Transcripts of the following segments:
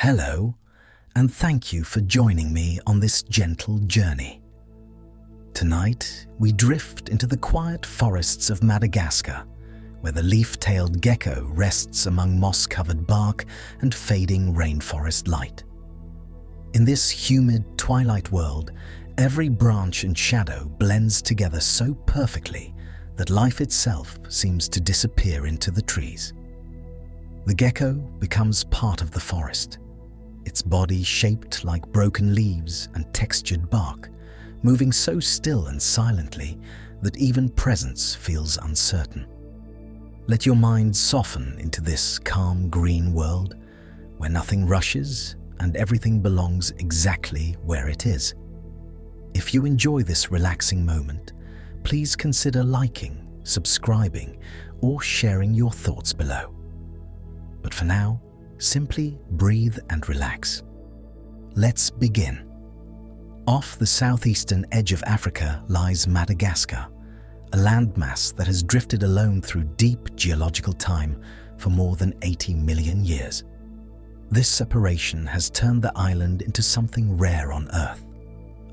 Hello, and thank you for joining me on this gentle journey. Tonight, we drift into the quiet forests of Madagascar, where the leaf-tailed gecko rests among moss-covered bark and fading rainforest light. In this humid twilight world, every branch and shadow blends together so perfectly that life itself seems to disappear into the trees. The gecko becomes part of the forest, its body shaped like broken leaves and textured bark, moving so still and silently that even presence feels uncertain. Let your mind soften into this calm green world where nothing rushes and everything belongs exactly where it is. If you enjoy this relaxing moment, please consider liking, subscribing, or sharing your thoughts below. But for now, simply breathe and relax. Let's begin. Off the southeastern edge of Africa lies Madagascar, a landmass that has drifted alone through deep geological time for more than 80 million years. This separation has turned the island into something rare on Earth,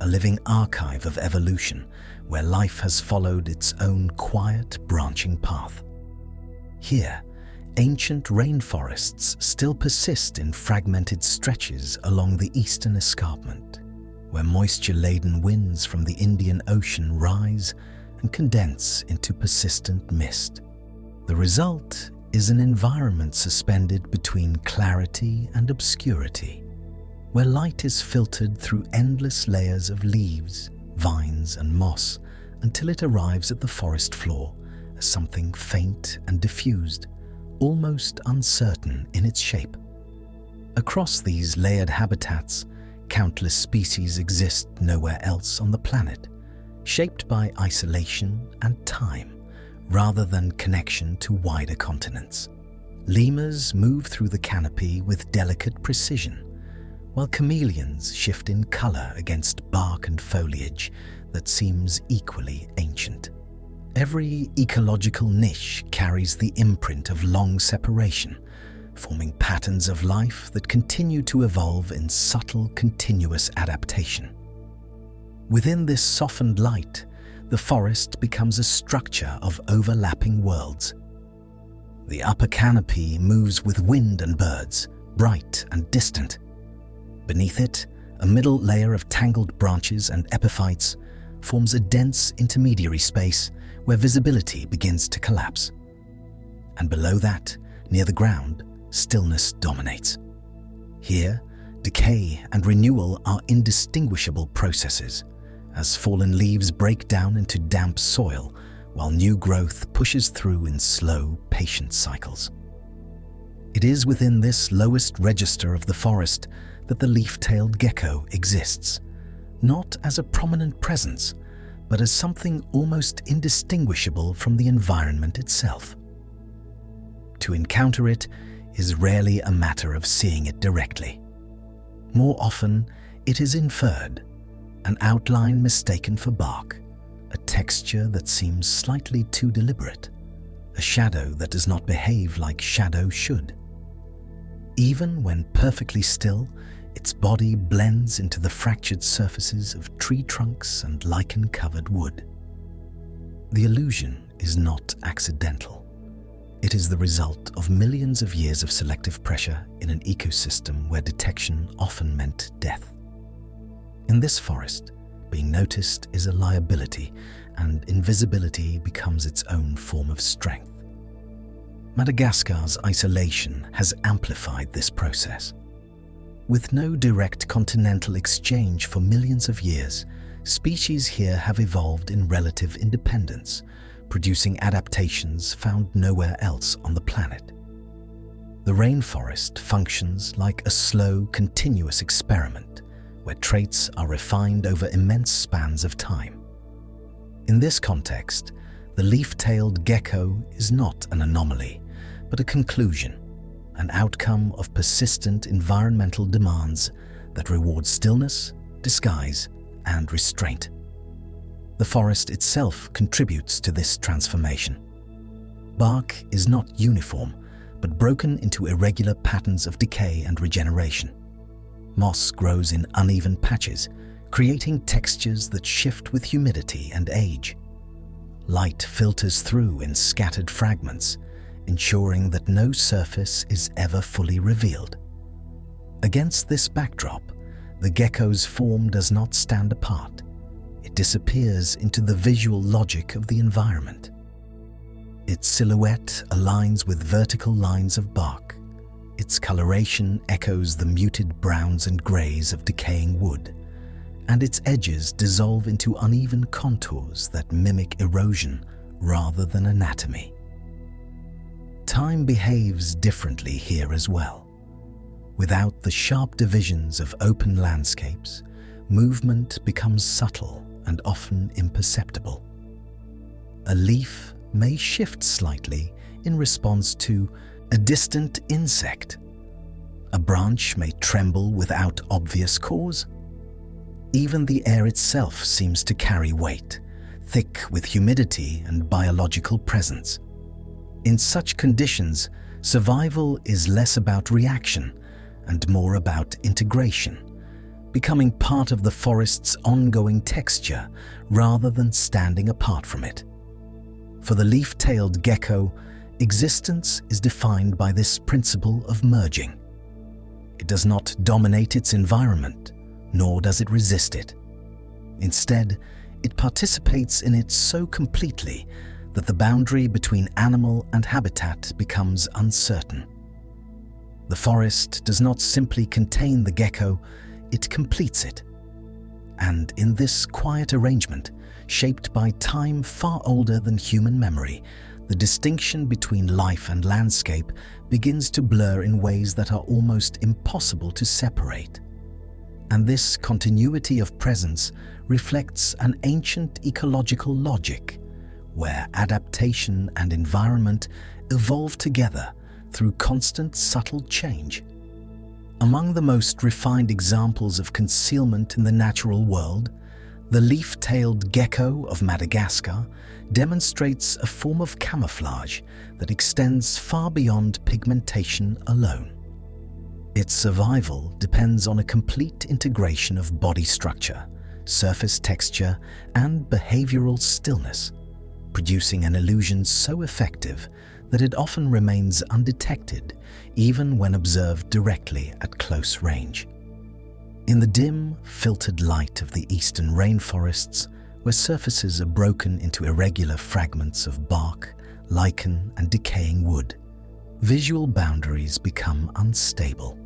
a living archive of evolution where life has followed its own quiet, branching path. Here, ancient rainforests still persist in fragmented stretches along the eastern escarpment, where moisture-laden winds from the Indian Ocean rise and condense into persistent mist. The result is an environment suspended between clarity and obscurity, where light is filtered through endless layers of leaves, vines, and moss until it arrives at the forest floor as something faint and diffused, almost uncertain in its shape. Across these layered habitats, countless species exist nowhere else on the planet, shaped by isolation and time rather than connection to wider continents. Lemurs move through the canopy with delicate precision, while chameleons shift in color against bark and foliage that seems equally ancient. Every ecological niche carries the imprint of long separation, forming patterns of life that continue to evolve in subtle, continuous adaptation. Within this softened light, the forest becomes a structure of overlapping worlds. The upper canopy moves with wind and birds, bright and distant. Beneath it, a middle layer of tangled branches and epiphytes forms a dense intermediary space where visibility begins to collapse. And below that, near the ground, stillness dominates. Here, decay and renewal are indistinguishable processes, as fallen leaves break down into damp soil while new growth pushes through in slow, patient cycles. It is within this lowest register of the forest that the leaf-tailed gecko exists, not as a prominent presence, but as something almost indistinguishable from the environment itself. To encounter it is rarely a matter of seeing it directly. More often, it is inferred, an outline mistaken for bark, a texture that seems slightly too deliberate, a shadow that does not behave like shadow should. Even when perfectly still, its body blends into the fractured surfaces of tree trunks and lichen-covered wood. The illusion is not accidental. It is the result of millions of years of selective pressure in an ecosystem where detection often meant death. In this forest, being noticed is a liability, and invisibility becomes its own form of strength. Madagascar's isolation has amplified this process. With no direct continental exchange for millions of years, species here have evolved in relative independence, producing adaptations found nowhere else on the planet. The rainforest functions like a slow, continuous experiment where traits are refined over immense spans of time. In this context, the leaf-tailed gecko is not an anomaly, but a conclusion, an outcome of persistent environmental demands that reward stillness, disguise, and restraint. The forest itself contributes to this transformation. Bark is not uniform, but broken into irregular patterns of decay and regeneration. Moss grows in uneven patches, creating textures that shift with humidity and age. Light filters through in scattered fragments, ensuring that no surface is ever fully revealed. Against this backdrop, the gecko's form does not stand apart. It disappears into the visual logic of the environment. Its silhouette aligns with vertical lines of bark. Its coloration echoes the muted browns and greys of decaying wood, and its edges dissolve into uneven contours that mimic erosion rather than anatomy. Time behaves differently here as well. Without the sharp divisions of open landscapes, movement becomes subtle and often imperceptible. A leaf may shift slightly in response to a distant insect. A branch may tremble without obvious cause. Even the air itself seems to carry weight, thick with humidity and biological presence. In such conditions, survival is less about reaction and more about integration, becoming part of the forest's ongoing texture rather than standing apart from it. For the leaf-tailed gecko, existence is defined by this principle of merging. It does not dominate its environment, nor does it resist it. Instead, it participates in it so completely that the boundary between animal and habitat becomes uncertain. The forest does not simply contain the gecko, it completes it. And in this quiet arrangement, shaped by time far older than human memory, the distinction between life and landscape begins to blur in ways that are almost impossible to separate. And this continuity of presence reflects an ancient ecological logic, where adaptation and environment evolve together through constant subtle change. Among the most refined examples of concealment in the natural world, the leaf-tailed gecko of Madagascar demonstrates a form of camouflage that extends far beyond pigmentation alone. Its survival depends on a complete integration of body structure, surface texture, and behavioral stillness, producing an illusion so effective that it often remains undetected even when observed directly at close range. In the dim, filtered light of the eastern rainforests, where surfaces are broken into irregular fragments of bark, lichen, and decaying wood, visual boundaries become unstable.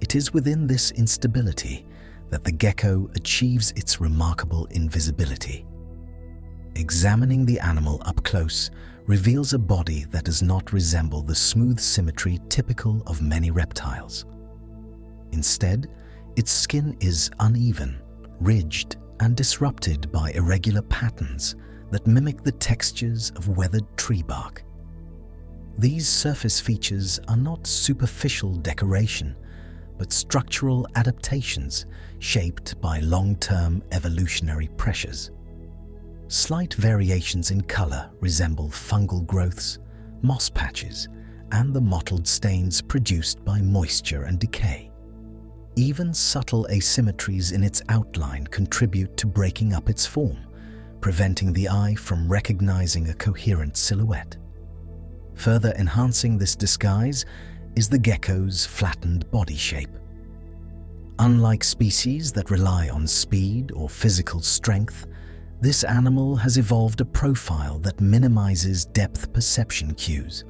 It is within this instability that the gecko achieves its remarkable invisibility. Examining the animal up close reveals a body that does not resemble the smooth symmetry typical of many reptiles. Instead, its skin is uneven, ridged, and disrupted by irregular patterns that mimic the textures of weathered tree bark. These surface features are not superficial decoration, but structural adaptations shaped by long-term evolutionary pressures. Slight variations in color resemble fungal growths, moss patches, and the mottled stains produced by moisture and decay. Even subtle asymmetries in its outline contribute to breaking up its form, preventing the eye from recognizing a coherent silhouette. Further enhancing this disguise is the gecko's flattened body shape. Unlike species that rely on speed or physical strength, this animal has evolved a profile that minimizes depth perception cues.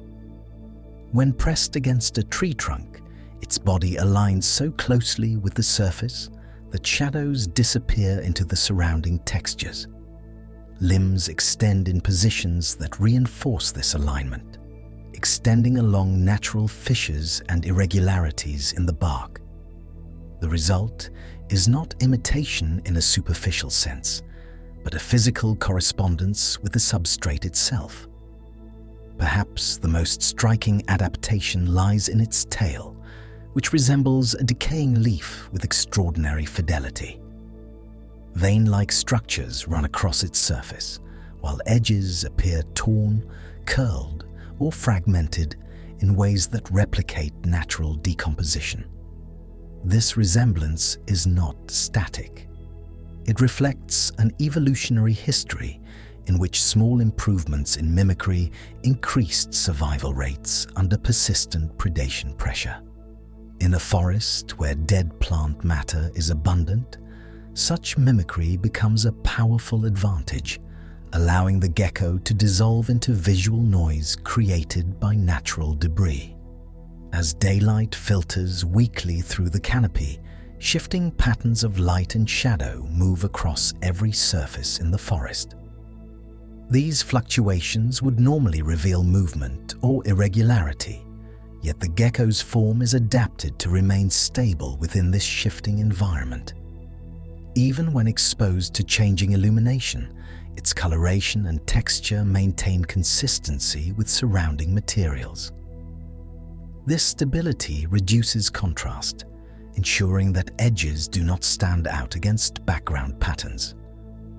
When pressed against a tree trunk, its body aligns so closely with the surface that shadows disappear into the surrounding textures. Limbs extend in positions that reinforce this alignment, extending along natural fissures and irregularities in the bark. The result is not imitation in a superficial sense, but a physical correspondence with the substrate itself. Perhaps the most striking adaptation lies in its tail, which resembles a decaying leaf with extraordinary fidelity. Vein-like structures run across its surface, while edges appear torn, curled, or fragmented in ways that replicate natural decomposition. This resemblance is not static. It reflects an evolutionary history in which small improvements in mimicry increased survival rates under persistent predation pressure. In a forest where dead plant matter is abundant, such mimicry becomes a powerful advantage, allowing the gecko to dissolve into visual noise created by natural debris. As daylight filters weakly through the canopy, shifting patterns of light and shadow move across every surface in the forest. These fluctuations would normally reveal movement or irregularity, yet the gecko's form is adapted to remain stable within this shifting environment. Even when exposed to changing illumination, its coloration and texture maintain consistency with surrounding materials. This stability reduces contrast, ensuring that edges do not stand out against background patterns.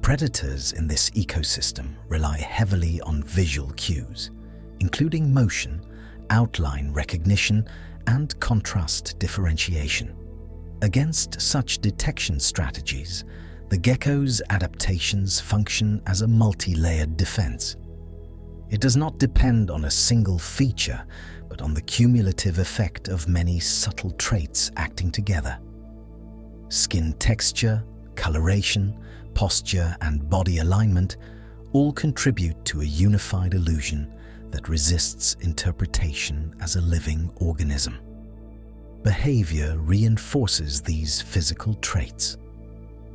Predators in this ecosystem rely heavily on visual cues, including motion, outline recognition, and contrast differentiation. Against such detection strategies, the gecko's adaptations function as a multi-layered defense. It does not depend on a single feature, but on the cumulative effect of many subtle traits acting together. Skin texture, coloration, posture, and body alignment all contribute to a unified illusion that resists interpretation as a living organism. Behavior reinforces these physical traits.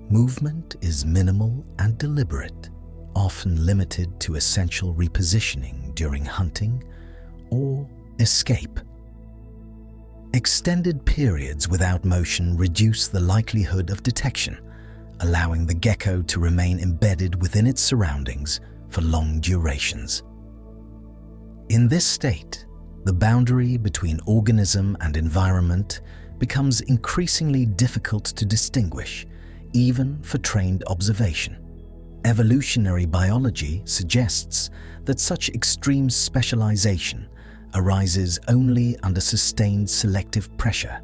Movement is minimal and deliberate, often limited to essential repositioning during hunting or escape. Extended periods without motion reduce the likelihood of detection, allowing the gecko to remain embedded within its surroundings for long durations. In this state, the boundary between organism and environment becomes increasingly difficult to distinguish, even for trained observation. Evolutionary biology suggests that such extreme specialization arises only under sustained selective pressure,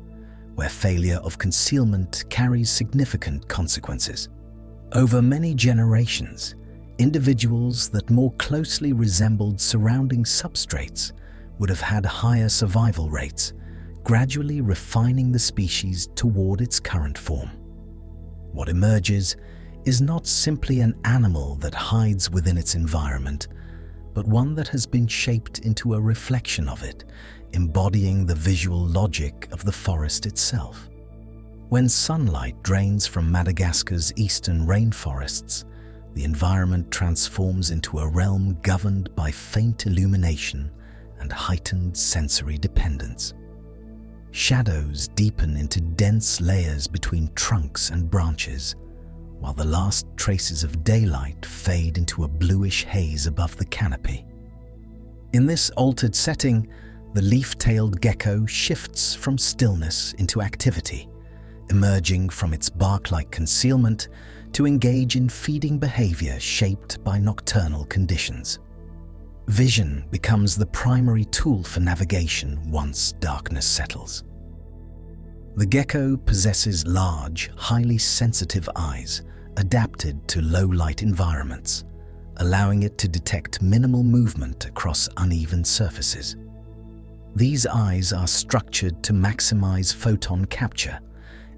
where failure of concealment carries significant consequences. Over many generations, individuals that more closely resembled surrounding substrates would have had higher survival rates, gradually refining the species toward its current form. What emerges is not simply an animal that hides within its environment, but one that has been shaped into a reflection of it, embodying the visual logic of the forest itself. When sunlight drains from Madagascar's eastern rainforests, the environment transforms into a realm governed by faint illumination and heightened sensory dependence. Shadows deepen into dense layers between trunks and branches, while the last traces of daylight fade into a bluish haze above the canopy. In this altered setting, the leaf-tailed gecko shifts from stillness into activity, emerging from its bark-like concealment to engage in feeding behavior shaped by nocturnal conditions. Vision becomes the primary tool for navigation once darkness settles. The gecko possesses large, highly sensitive eyes adapted to low-light environments, allowing it to detect minimal movement across uneven surfaces. These eyes are structured to maximize photon capture,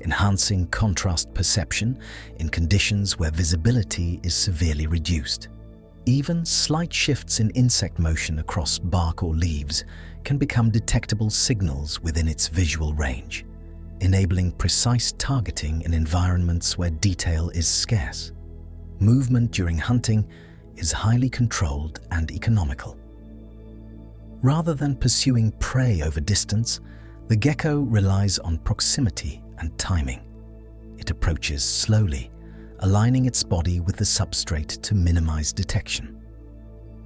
enhancing contrast perception in conditions where visibility is severely reduced. Even slight shifts in insect motion across bark or leaves can become detectable signals within its visual range, enabling precise targeting in environments where detail is scarce. Movement during hunting is highly controlled and economical. Rather than pursuing prey over distance, the gecko relies on proximity and timing. It approaches slowly, aligning its body with the substrate to minimize detection.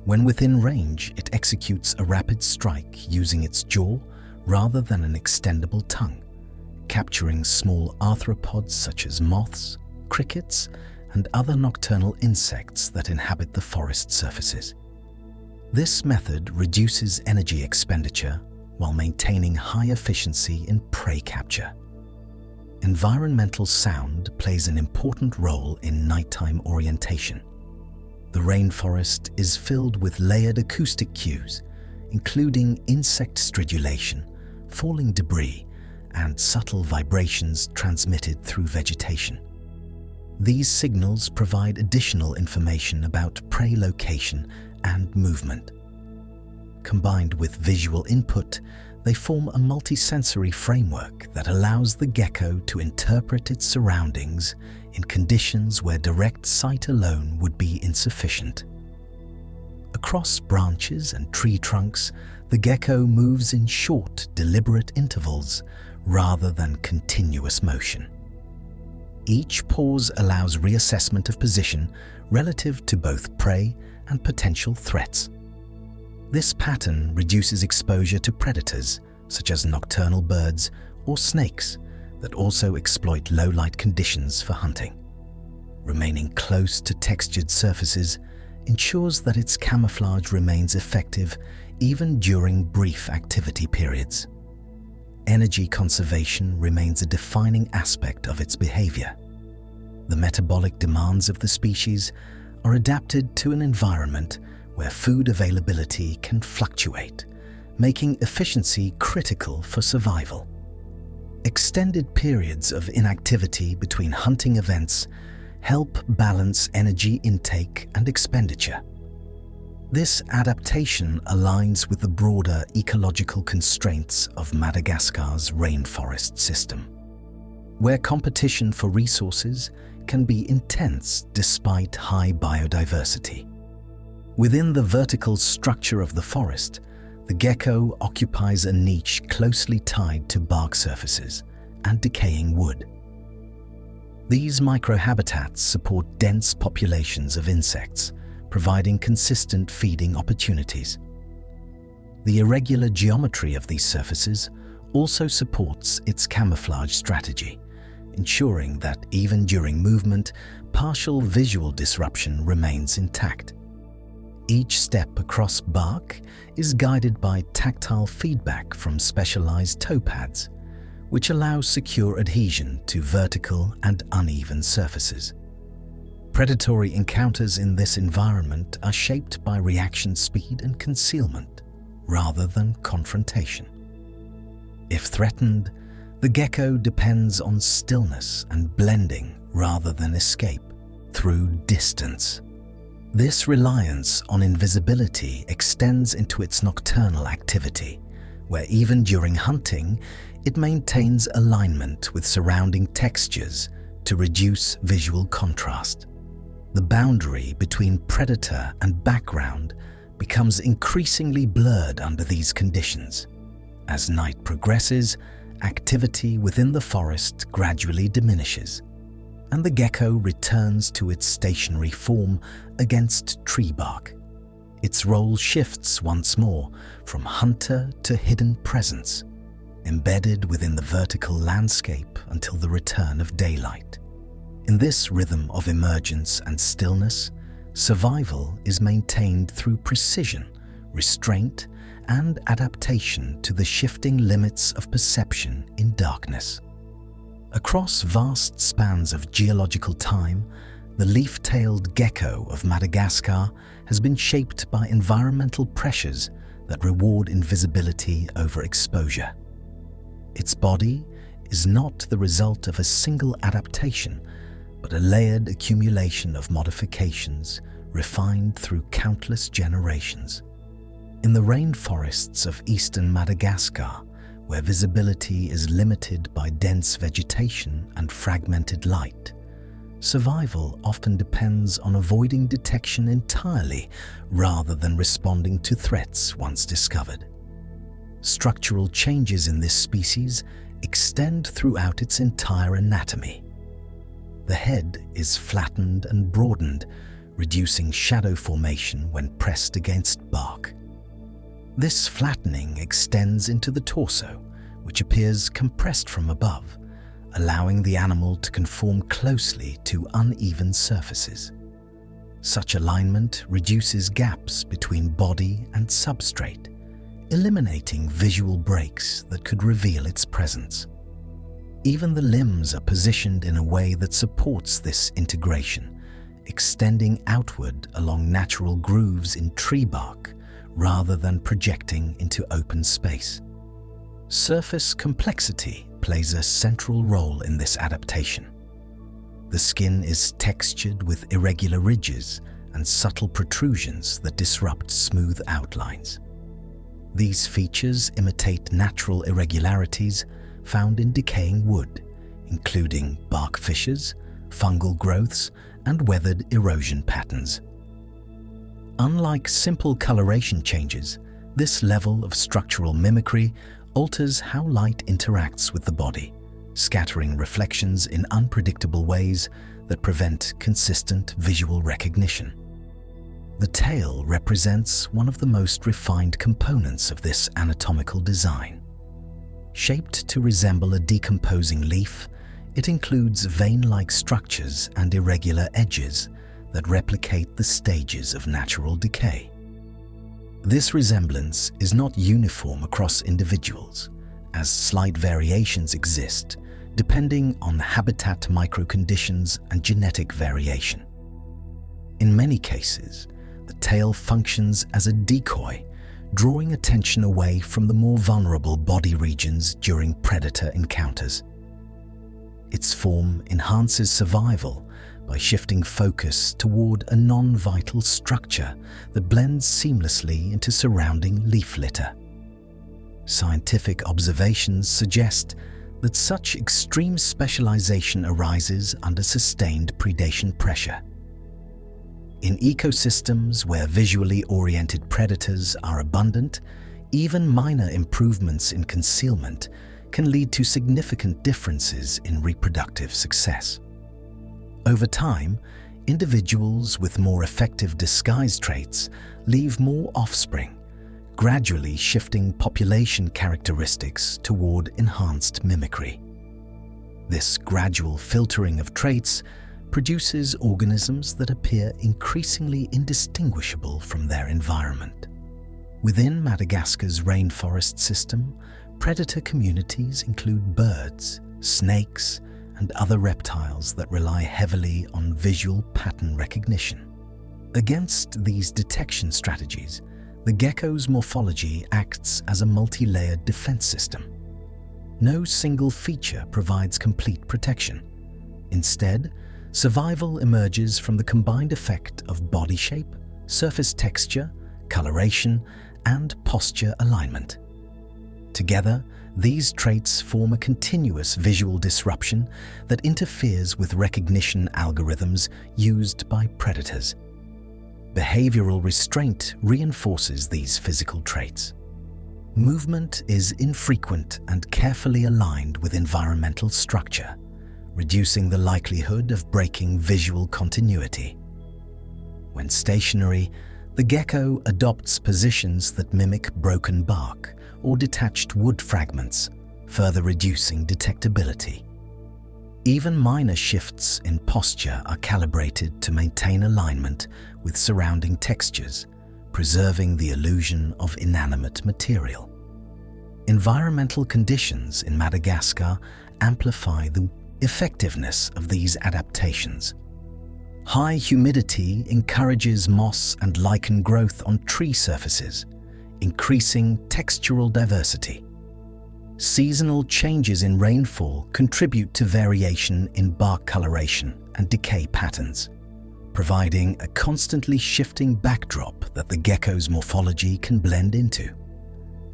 When within range, it executes a rapid strike using its jaw rather than an extendable tongue, capturing small arthropods such as moths, crickets, and other nocturnal insects that inhabit the forest surfaces. This method reduces energy expenditure while maintaining high efficiency in prey capture. Environmental sound plays an important role in nighttime orientation. The rainforest is filled with layered acoustic cues, including insect stridulation, falling debris, and subtle vibrations transmitted through vegetation. These signals provide additional information about prey location and movement. Combined with visual input, they form a multisensory framework that allows the gecko to interpret its surroundings in conditions where direct sight alone would be insufficient. Across branches and tree trunks, the gecko moves in short, deliberate intervals rather than continuous motion. Each pause allows reassessment of position relative to both prey and potential threats. This pattern reduces exposure to predators such as nocturnal birds or snakes that also exploit low-light conditions for hunting. Remaining close to textured surfaces ensures that its camouflage remains effective even during brief activity periods. Energy conservation remains a defining aspect of its behavior. The metabolic demands of the species are adapted to an environment where food availability can fluctuate, making efficiency critical for survival. Extended periods of inactivity between hunting events help balance energy intake and expenditure. This adaptation aligns with the broader ecological constraints of Madagascar's rainforest system, where competition for resources can be intense despite high biodiversity. Within the vertical structure of the forest, the gecko occupies a niche closely tied to bark surfaces and decaying wood. These microhabitats support dense populations of insects, providing consistent feeding opportunities. The irregular geometry of these surfaces also supports its camouflage strategy, ensuring that even during movement, partial visual disruption remains intact. Each step across bark is guided by tactile feedback from specialized toe pads, which allows secure adhesion to vertical and uneven surfaces. Predatory encounters in this environment are shaped by reaction speed and concealment, rather than confrontation. If threatened, the gecko depends on stillness and blending rather than escape through distance. This reliance on invisibility extends into its nocturnal activity, where even during hunting, it maintains alignment with surrounding textures to reduce visual contrast. The boundary between predator and background becomes increasingly blurred under these conditions. As night progresses, activity within the forest gradually diminishes, and the gecko returns to its stationary form against tree bark. Its role shifts once more from hunter to hidden presence, embedded within the vertical landscape until the return of daylight. In this rhythm of emergence and stillness, survival is maintained through precision, restraint, and adaptation to the shifting limits of perception in darkness. Across vast spans of geological time, the leaf-tailed gecko of Madagascar has been shaped by environmental pressures that reward invisibility over exposure. Its body is not the result of a single adaptation, but a layered accumulation of modifications refined through countless generations. In the rainforests of eastern Madagascar, where visibility is limited by dense vegetation and fragmented light, survival often depends on avoiding detection entirely rather than responding to threats once discovered. Structural changes in this species extend throughout its entire anatomy. The head is flattened and broadened, reducing shadow formation when pressed against bark. This flattening extends into the torso, which appears compressed from above, allowing the animal to conform closely to uneven surfaces. Such alignment reduces gaps between body and substrate, eliminating visual breaks that could reveal its presence. Even the limbs are positioned in a way that supports this integration, extending outward along natural grooves in tree bark rather than projecting into open space. Surface complexity plays a central role in this adaptation. The skin is textured with irregular ridges and subtle protrusions that disrupt smooth outlines. These features imitate natural irregularities found in decaying wood, including bark fissures, fungal growths, and weathered erosion patterns. Unlike simple coloration changes, this level of structural mimicry alters how light interacts with the body, scattering reflections in unpredictable ways that prevent consistent visual recognition. The tail represents one of the most refined components of this anatomical design. Shaped to resemble a decomposing leaf, it includes vein-like structures and irregular edges that replicate the stages of natural decay. This resemblance is not uniform across individuals, as slight variations exist depending on habitat microconditions and genetic variation. In many cases, the tail functions as a decoy, drawing attention away from the more vulnerable body regions during predator encounters. Its form enhances survival by shifting focus toward a non-vital structure that blends seamlessly into surrounding leaf litter. Scientific observations suggest that such extreme specialization arises under sustained predation pressure. In ecosystems where visually oriented predators are abundant, even minor improvements in concealment can lead to significant differences in reproductive success. Over time, individuals with more effective disguise traits leave more offspring, gradually shifting population characteristics toward enhanced mimicry. This gradual filtering of traits produces organisms that appear increasingly indistinguishable from their environment. Within Madagascar's rainforest system, predator communities include birds, snakes, and other reptiles that rely heavily on visual pattern recognition. Against these detection strategies, the gecko's morphology acts as a multi-layered defense system. No single feature provides complete protection. Instead, survival emerges from the combined effect of body shape, surface texture, coloration, and posture alignment. Together, these traits form a continuous visual disruption that interferes with recognition algorithms used by predators. Behavioral restraint reinforces these physical traits. Movement is infrequent and carefully aligned with environmental structure, reducing the likelihood of breaking visual continuity. When stationary, the gecko adopts positions that mimic broken bark or detached wood fragments, further reducing detectability. Even minor shifts in posture are calibrated to maintain alignment with surrounding textures, preserving the illusion of inanimate material. Environmental conditions in Madagascar amplify the effectiveness of these adaptations. High humidity encourages moss and lichen growth on tree surfaces, increasing textural diversity. Seasonal changes in rainfall contribute to variation in bark coloration and decay patterns, providing a constantly shifting backdrop that the gecko's morphology can blend into.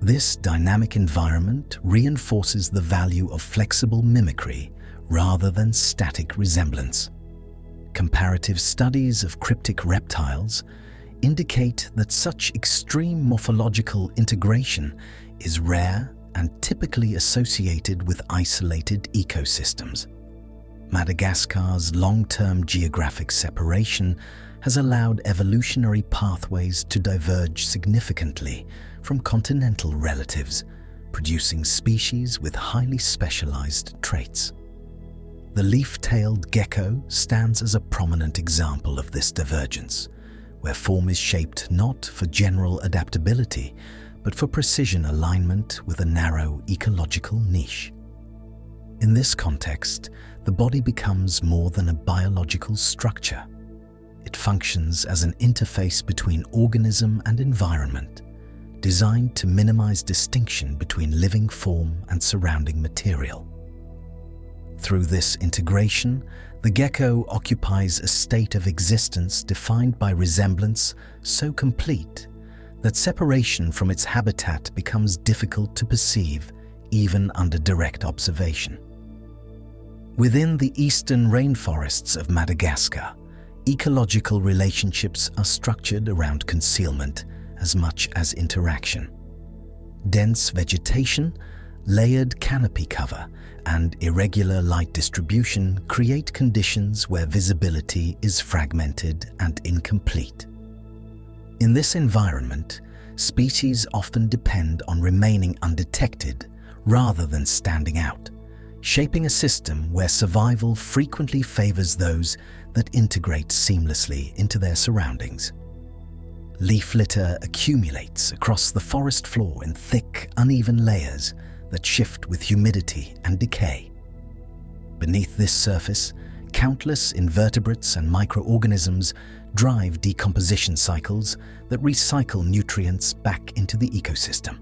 This dynamic environment reinforces the value of flexible mimicry rather than static resemblance. Comparative studies of cryptic reptiles indicate that such extreme morphological integration is rare and typically associated with isolated ecosystems. Madagascar's long-term geographic separation has allowed evolutionary pathways to diverge significantly from continental relatives, producing species with highly specialized traits. The leaf-tailed gecko stands as a prominent example of this divergence, where form is shaped not for general adaptability, but for precision alignment with a narrow ecological niche. In this context, the body becomes more than a biological structure. It functions as an interface between organism and environment, designed to minimize distinction between living form and surrounding material. Through this integration, the gecko occupies a state of existence defined by resemblance so complete that separation from its habitat becomes difficult to perceive even under direct observation. Within the eastern rainforests of Madagascar, ecological relationships are structured around concealment as much as interaction. Dense vegetation, layered canopy cover, and irregular light distribution create conditions where visibility is fragmented and incomplete. In this environment, species often depend on remaining undetected rather than standing out, shaping a system where survival frequently favors those that integrate seamlessly into their surroundings. Leaf litter accumulates across the forest floor in thick, uneven layers that shift with humidity and decay. Beneath this surface, countless invertebrates and microorganisms drive decomposition cycles that recycle nutrients back into the ecosystem.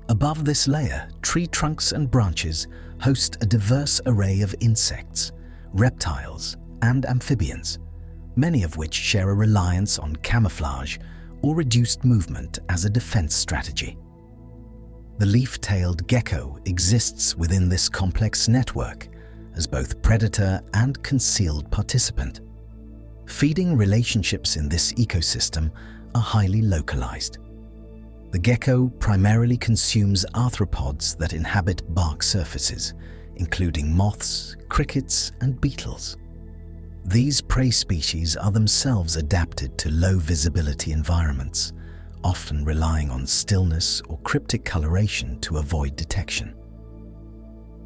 Above this layer, tree trunks and branches host a diverse array of insects, reptiles, and amphibians, many of which share a reliance on camouflage or reduced movement as a defense strategy. The leaf-tailed gecko exists within this complex network as both predator and concealed participant. Feeding relationships in this ecosystem are highly localized. The gecko primarily consumes arthropods that inhabit bark surfaces, including moths, crickets, and beetles. These prey species are themselves adapted to low visibility environments, often relying on stillness or cryptic coloration to avoid detection.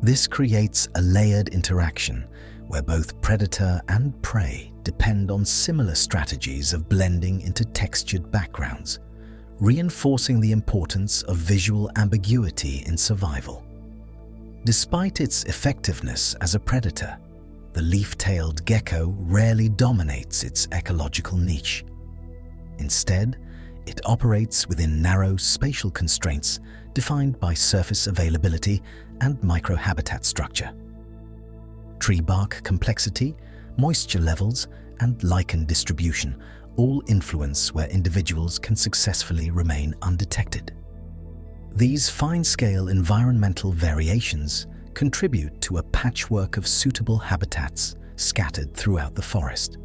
This creates a layered interaction where both predator and prey depend on similar strategies of blending into textured backgrounds, reinforcing the importance of visual ambiguity in survival. Despite its effectiveness as a predator, the leaf-tailed gecko rarely dominates its ecological niche. Instead, it operates within narrow spatial constraints defined by surface availability and microhabitat structure. Tree bark complexity, moisture levels, and lichen distribution all influence where individuals can successfully remain undetected. These fine-scale environmental variations contribute to a patchwork of suitable habitats scattered throughout the forest.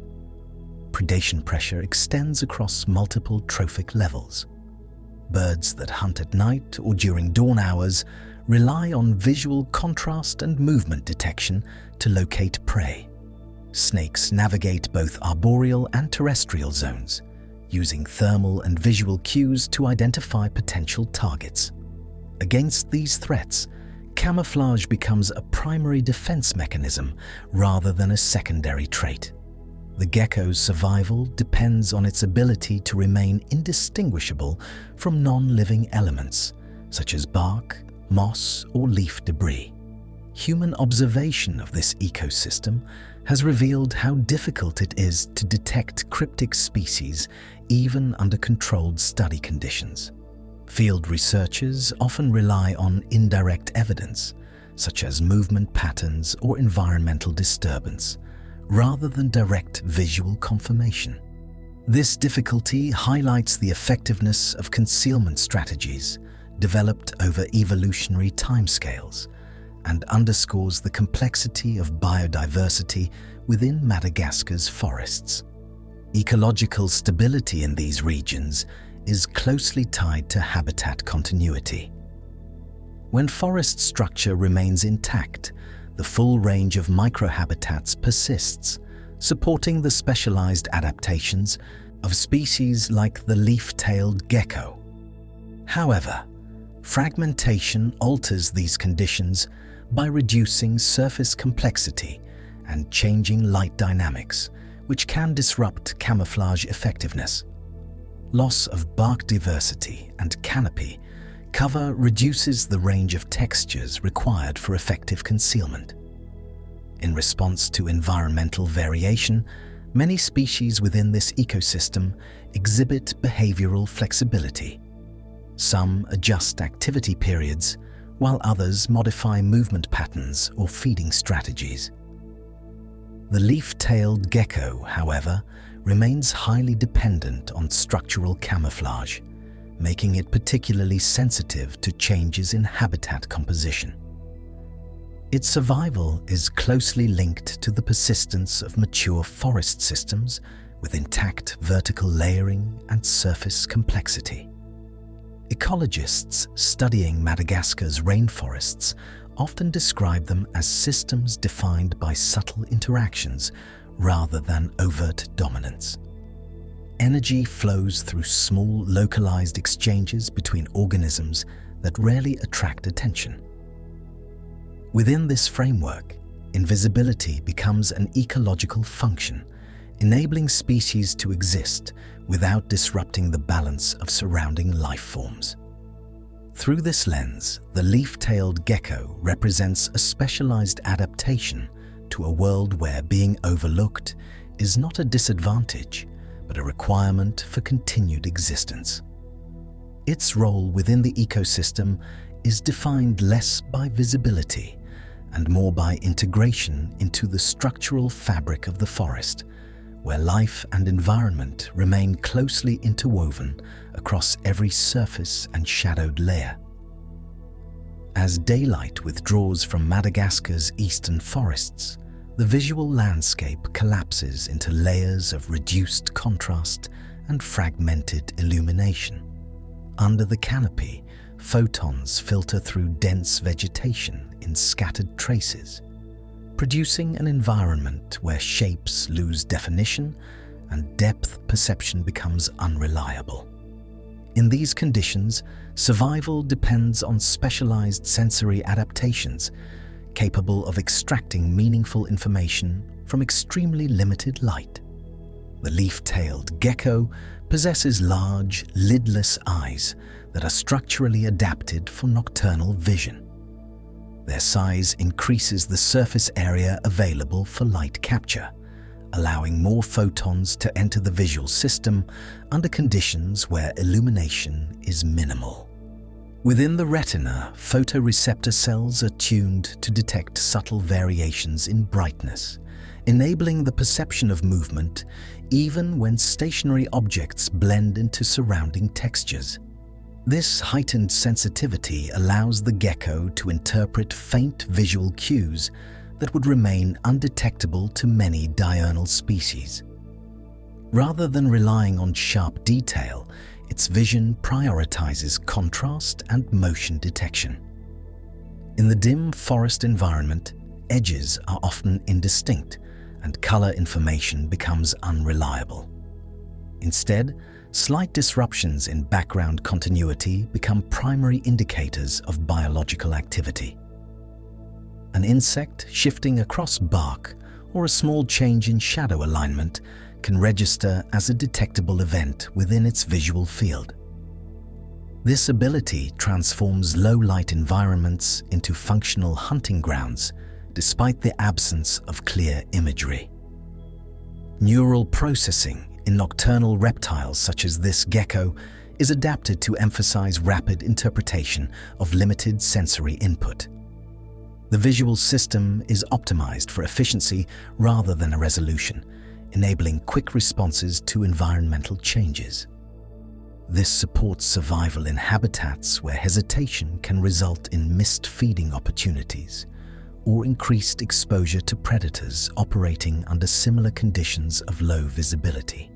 Predation pressure extends across multiple trophic levels. Birds that hunt at night or during dawn hours rely on visual contrast and movement detection to locate prey. Snakes navigate both arboreal and terrestrial zones, using thermal and visual cues to identify potential targets. Against these threats, camouflage becomes a primary defense mechanism rather than a secondary trait. The gecko's survival depends on its ability to remain indistinguishable from non-living elements, such as bark, moss, or leaf debris. Human observation of this ecosystem has revealed how difficult it is to detect cryptic species even under controlled study conditions. Field researchers often rely on indirect evidence, such as movement patterns or environmental disturbance, rather than direct visual confirmation. This difficulty highlights the effectiveness of concealment strategies developed over evolutionary timescales and underscores the complexity of biodiversity within Madagascar's forests. Ecological stability in these regions is closely tied to habitat continuity. When forest structure remains intact, the full range of microhabitats persists, supporting the specialized adaptations of species like the leaf-tailed gecko. However, fragmentation alters these conditions by reducing surface complexity and changing light dynamics, which can disrupt camouflage effectiveness. Loss of bark diversity and canopy cover reduces the range of textures required for effective concealment. In response to environmental variation, many species within this ecosystem exhibit behavioral flexibility. Some adjust activity periods, while others modify movement patterns or feeding strategies. The leaf-tailed gecko, however, remains highly dependent on structural camouflage, making it particularly sensitive to changes in habitat composition. Its survival is closely linked to the persistence of mature forest systems with intact vertical layering and surface complexity. Ecologists studying Madagascar's rainforests often describe them as systems defined by subtle interactions rather than overt dominance. Energy flows through small, localized exchanges between organisms that rarely attract attention. Within this framework, invisibility becomes an ecological function, enabling species to exist without disrupting the balance of surrounding life forms. Through this lens, the leaf-tailed gecko represents a specialized adaptation to a world where being overlooked is not a disadvantage, but a requirement for continued existence. Its role within the ecosystem is defined less by visibility and more by integration into the structural fabric of the forest, where life and environment remain closely interwoven across every surface and shadowed layer. As daylight withdraws from Madagascar's eastern forests, the visual landscape collapses into layers of reduced contrast and fragmented illumination. Under the canopy, photons filter through dense vegetation in scattered traces, producing an environment where shapes lose definition and depth perception becomes unreliable. In these conditions, survival depends on specialized sensory adaptations capable of extracting meaningful information from extremely limited light. The leaf-tailed gecko possesses large, lidless eyes that are structurally adapted for nocturnal vision. Their size increases the surface area available for light capture, allowing more photons to enter the visual system under conditions where illumination is minimal. Within the retina, photoreceptor cells are tuned to detect subtle variations in brightness, enabling the perception of movement even when stationary objects blend into surrounding textures. This heightened sensitivity allows the gecko to interpret faint visual cues that would remain undetectable to many diurnal species. Rather than relying on sharp detail, its vision prioritizes contrast and motion detection. In the dim forest environment, edges are often indistinct and color information becomes unreliable. Instead, slight disruptions in background continuity become primary indicators of biological activity. An insect shifting across bark or a small change in shadow alignment can register as a detectable event within its visual field. This ability transforms low-light environments into functional hunting grounds despite the absence of clear imagery. Neural processing in nocturnal reptiles such as this gecko is adapted to emphasize rapid interpretation of limited sensory input. The visual system is optimized for efficiency rather than a resolution, enabling quick responses to environmental changes. This supports survival in habitats where hesitation can result in missed feeding opportunities or increased exposure to predators operating under similar conditions of low visibility.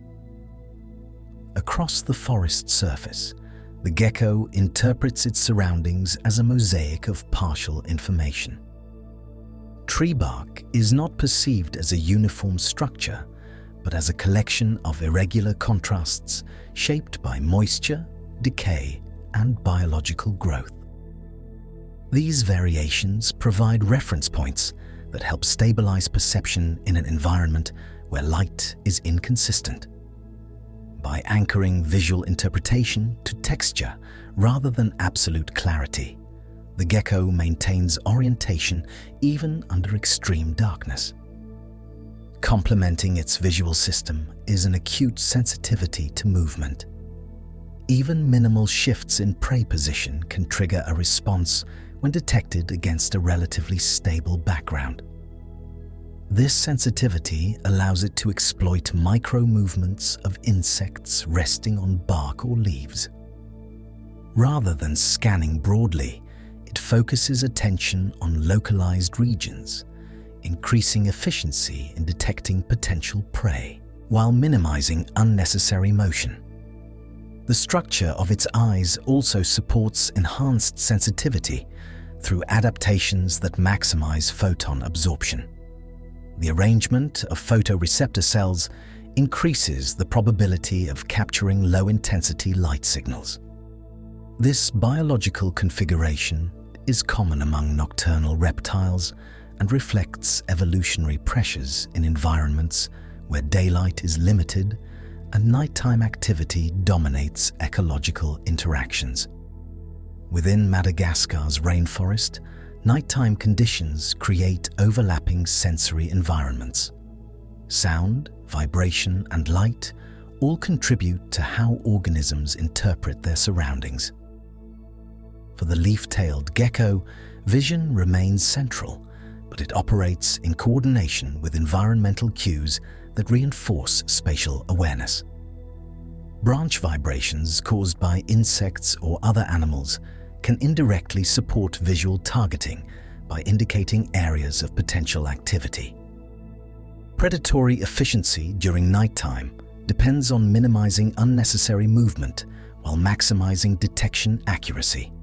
Across the forest surface, the gecko interprets its surroundings as a mosaic of partial information. Tree bark is not perceived as a uniform structure, but as a collection of irregular contrasts shaped by moisture, decay, and biological growth. These variations provide reference points that help stabilize perception in an environment where light is inconsistent. by anchoring visual interpretation to texture rather than absolute clarity. The gecko maintains orientation even under extreme darkness. Complementing its visual system is an acute sensitivity to movement. Even minimal shifts in prey position can trigger a response when detected against a relatively stable background. This sensitivity allows it to exploit micro-movements of insects resting on bark or leaves. Rather than scanning broadly, it focuses attention on localized regions, increasing efficiency in detecting potential prey, while minimizing unnecessary motion. The structure of its eyes also supports enhanced sensitivity through adaptations that maximize photon absorption. The arrangement of photoreceptor cells increases the probability of capturing low-intensity light signals. This biological configuration is common among nocturnal reptiles and reflects evolutionary pressures in environments where daylight is limited and nighttime activity dominates ecological interactions. Within Madagascar's rainforest, nighttime conditions create overlapping sensory environments. Sound, vibration, and light all contribute to how organisms interpret their surroundings. For the leaf-tailed gecko, vision remains central, but it operates in coordination with environmental cues that reinforce spatial awareness. Branch vibrations caused by insects or other animals can indirectly support visual targeting by indicating areas of potential activity. Predatory efficiency during nighttime depends on minimizing unnecessary movement while maximizing detection accuracy.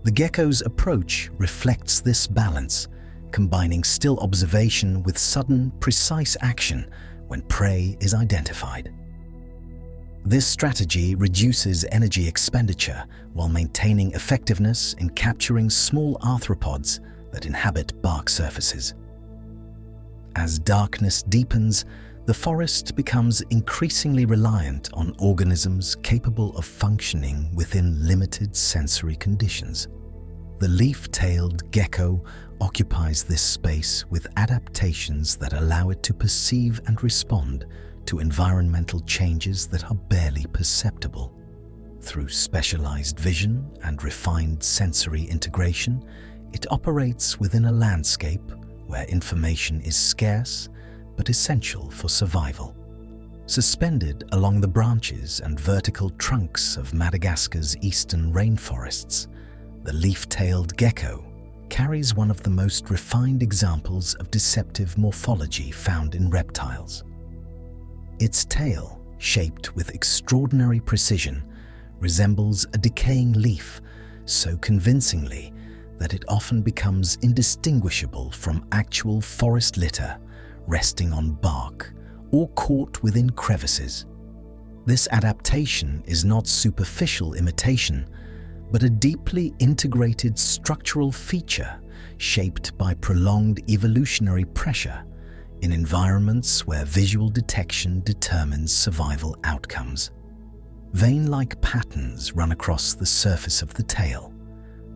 The gecko's approach reflects this balance, combining still observation with sudden, precise action when prey is identified. This strategy reduces energy expenditure while maintaining effectiveness in capturing small arthropods that inhabit bark surfaces. As darkness deepens, the forest becomes increasingly reliant on organisms capable of functioning within limited sensory conditions. The leaf-tailed gecko occupies this space with adaptations that allow it to perceive and respond to environmental changes that are barely perceptible. Through specialized vision and refined sensory integration, it operates within a landscape where information is scarce but essential for survival. Suspended along the branches and vertical trunks of Madagascar's eastern rainforests, the leaf-tailed gecko carries one of the most refined examples of deceptive morphology found in reptiles. Its tail, shaped with extraordinary precision, resembles a decaying leaf so convincingly that it often becomes indistinguishable from actual forest litter resting on bark or caught within crevices. This adaptation is not superficial imitation, but a deeply integrated structural feature shaped by prolonged evolutionary pressure in environments where visual detection determines survival outcomes. Vein-like patterns run across the surface of the tail,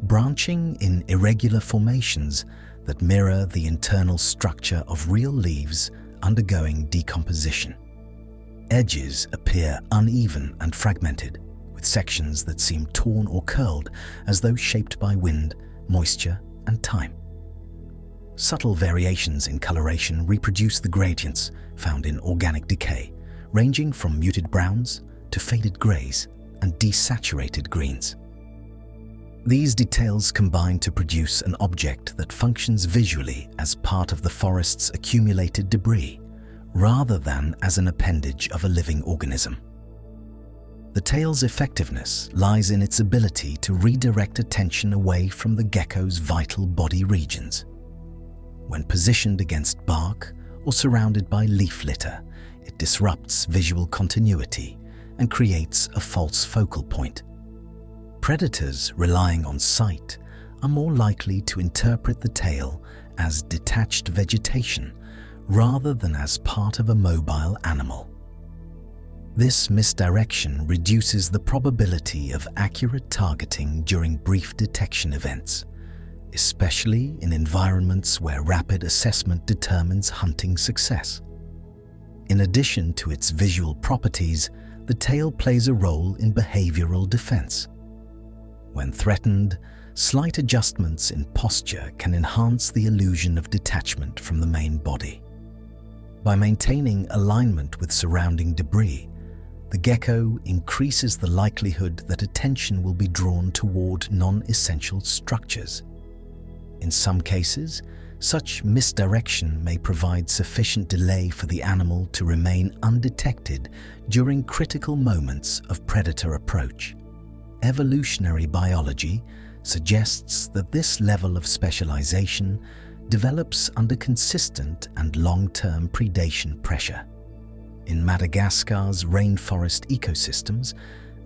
branching in irregular formations that mirror the internal structure of real leaves undergoing decomposition. Edges appear uneven and fragmented, with sections that seem torn or curled as though shaped by wind, moisture, and time. Subtle variations in coloration reproduce the gradients found in organic decay, ranging from muted browns to faded grays and desaturated greens. These details combine to produce an object that functions visually as part of the forest's accumulated debris, rather than as an appendage of a living organism. The tail's effectiveness lies in its ability to redirect attention away from the gecko's vital body regions. When positioned against bark or surrounded by leaf litter, it disrupts visual continuity and creates a false focal point. Predators relying on sight are more likely to interpret the tail as detached vegetation rather than as part of a mobile animal. This misdirection reduces the probability of accurate targeting during brief detection events, especially in environments where rapid assessment determines hunting success. In addition to its visual properties, the tail plays a role in behavioral defense. When threatened, slight adjustments in posture can enhance the illusion of detachment from the main body. By maintaining alignment with surrounding debris, the gecko increases the likelihood that attention will be drawn toward non-essential structures. In some cases, such misdirection may provide sufficient delay for the animal to remain undetected during critical moments of predator approach. Evolutionary biology suggests that this level of specialization develops under consistent and long-term predation pressure. In Madagascar's rainforest ecosystems,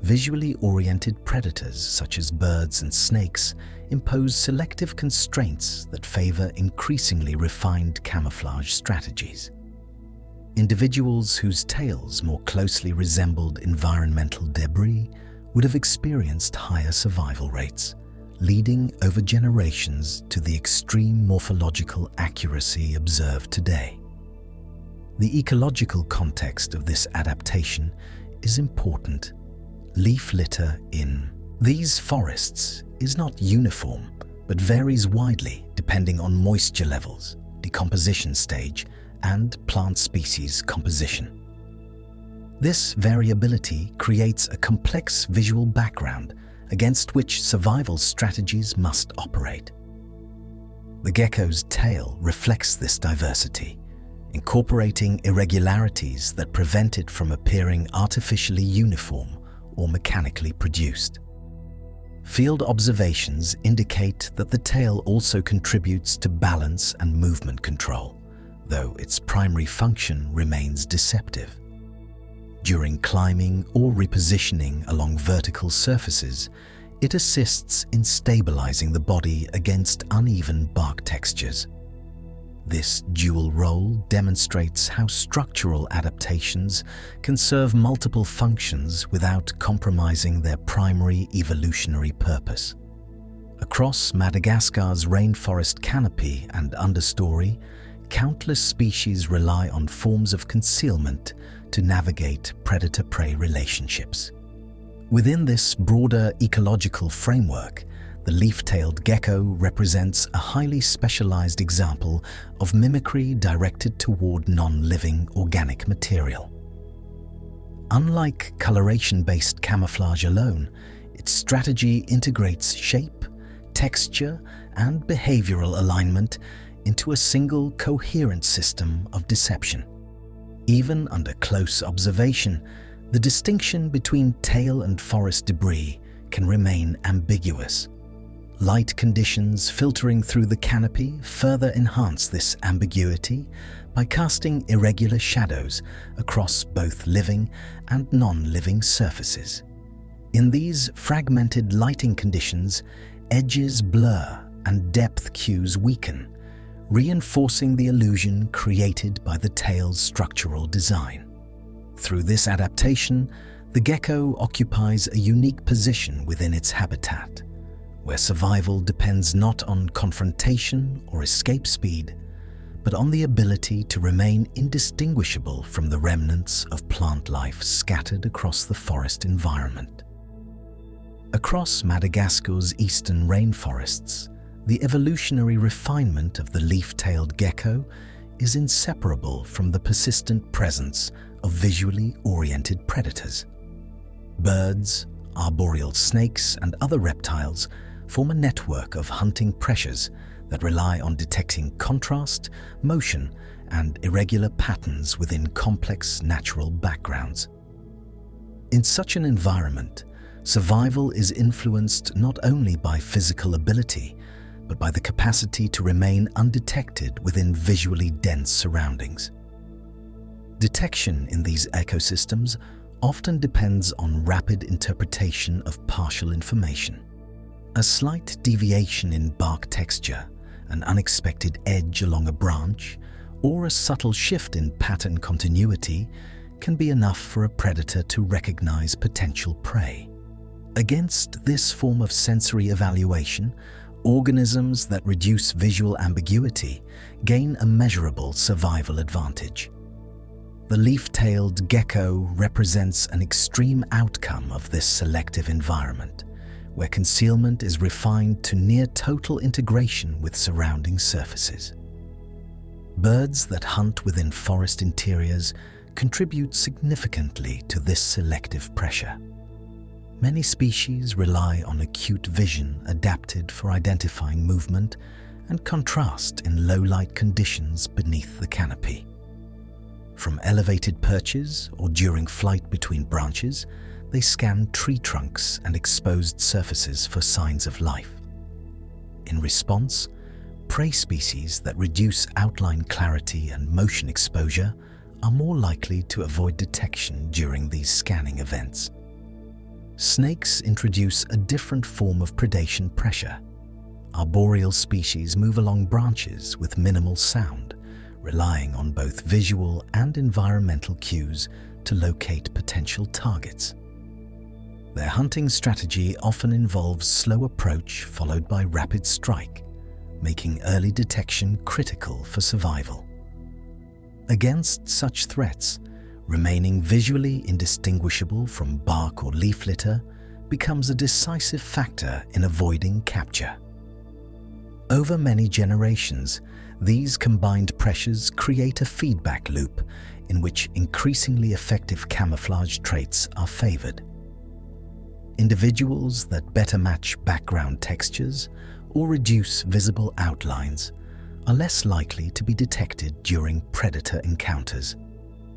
visually oriented predators such as birds and snakes impose selective constraints that favor increasingly refined camouflage strategies. Individuals whose tails more closely resembled environmental debris would have experienced higher survival rates, leading over generations to the extreme morphological accuracy observed today. The ecological context of this adaptation is important. Leaf litter in these forests is not uniform, but varies widely depending on moisture levels, decomposition stage, and plant species composition. This variability creates a complex visual background against which survival strategies must operate. The gecko's tail reflects this diversity, incorporating irregularities that prevent it from appearing artificially uniform or mechanically produced. Field observations indicate that the tail also contributes to balance and movement control, though its primary function remains deceptive. During climbing or repositioning along vertical surfaces, it assists in stabilizing the body against uneven bark textures. This dual role demonstrates how structural adaptations can serve multiple functions without compromising their primary evolutionary purpose. Across Madagascar's rainforest canopy and understory, countless species rely on forms of concealment to navigate predator-prey relationships. Within this broader ecological framework, the leaf-tailed gecko represents a highly specialized example of mimicry directed toward non-living organic material. Unlike coloration-based camouflage alone, its strategy integrates shape, texture, and behavioral alignment into a single coherent system of deception. Even under close observation, the distinction between tail and forest debris can remain ambiguous. Light conditions filtering through the canopy further enhance this ambiguity by casting irregular shadows across both living and non-living surfaces. In these fragmented lighting conditions, edges blur and depth cues weaken, reinforcing the illusion created by the tail's structural design. Through this adaptation, the gecko occupies a unique position within its habitat, where survival depends not on confrontation or escape speed, but on the ability to remain indistinguishable from the remnants of plant life scattered across the forest environment. Across Madagascar's eastern rainforests, the evolutionary refinement of the leaf-tailed gecko is inseparable from the persistent presence of visually oriented predators. Birds, arboreal snakes, and other reptiles form a network of hunting pressures that rely on detecting contrast, motion, and irregular patterns within complex natural backgrounds. In such an environment, survival is influenced not only by physical ability, but by the capacity to remain undetected within visually dense surroundings. Detection in these ecosystems often depends on rapid interpretation of partial information. A slight deviation in bark texture, an unexpected edge along a branch, or a subtle shift in pattern continuity can be enough for a predator to recognize potential prey. Against this form of sensory evaluation, organisms that reduce visual ambiguity gain a measurable survival advantage. The leaf-tailed gecko represents an extreme outcome of this selective environment, where concealment is refined to near total integration with surrounding surfaces. Birds that hunt within forest interiors contribute significantly to this selective pressure. Many species rely on acute vision adapted for identifying movement and contrast in low-light conditions beneath the canopy. From elevated perches or during flight between branches, they scan tree trunks and exposed surfaces for signs of life. In response, prey species that reduce outline clarity and motion exposure are more likely to avoid detection during these scanning events. Snakes introduce a different form of predation pressure. Arboreal species move along branches with minimal sound, relying on both visual and environmental cues to locate potential targets. Their hunting strategy often involves slow approach followed by rapid strike, making early detection critical for survival. Against such threats, remaining visually indistinguishable from bark or leaf litter becomes a decisive factor in avoiding capture. Over many generations, these combined pressures create a feedback loop in which increasingly effective camouflage traits are favored. Individuals that better match background textures or reduce visible outlines are less likely to be detected during predator encounters.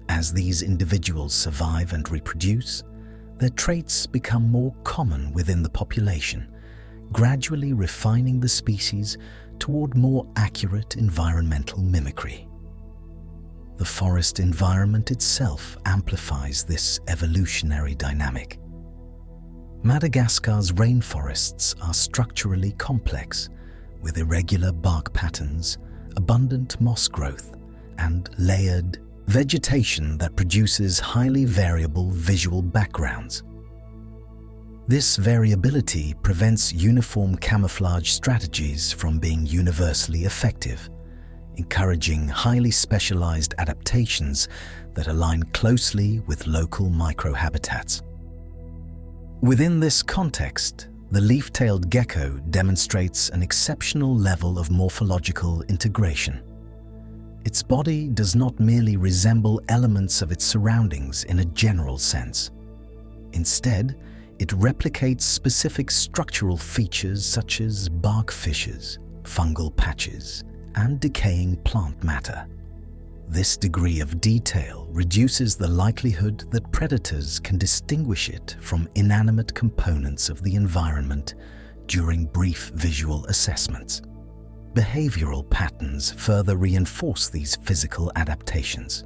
As these individuals survive and reproduce, their traits become more common within the population, gradually refining the species toward more accurate environmental mimicry. The forest environment itself amplifies this evolutionary dynamic. Madagascar's rainforests are structurally complex, with irregular bark patterns, abundant moss growth, and layered vegetation that produces highly variable visual backgrounds. This variability prevents uniform camouflage strategies from being universally effective, encouraging highly specialized adaptations that align closely with local microhabitats. Within this context, the leaf-tailed gecko demonstrates an exceptional level of morphological integration. Its body does not merely resemble elements of its surroundings in a general sense. Instead, it replicates specific structural features such as bark fissures, fungal patches, and decaying plant matter. This degree of detail reduces the likelihood that predators can distinguish it from inanimate components of the environment during brief visual assessments. Behavioral patterns further reinforce these physical adaptations.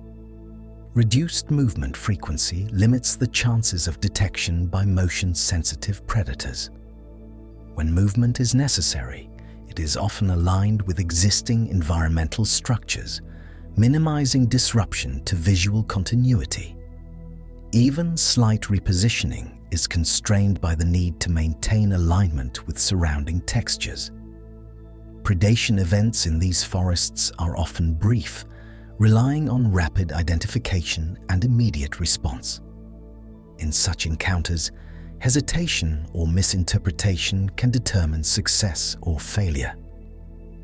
Reduced movement frequency limits the chances of detection by motion-sensitive predators. When movement is necessary, it is often aligned with existing environmental structures, minimizing disruption to visual continuity. Even slight repositioning is constrained by the need to maintain alignment with surrounding textures. Predation events in these forests are often brief, relying on rapid identification and immediate response. In such encounters, hesitation or misinterpretation can determine success or failure.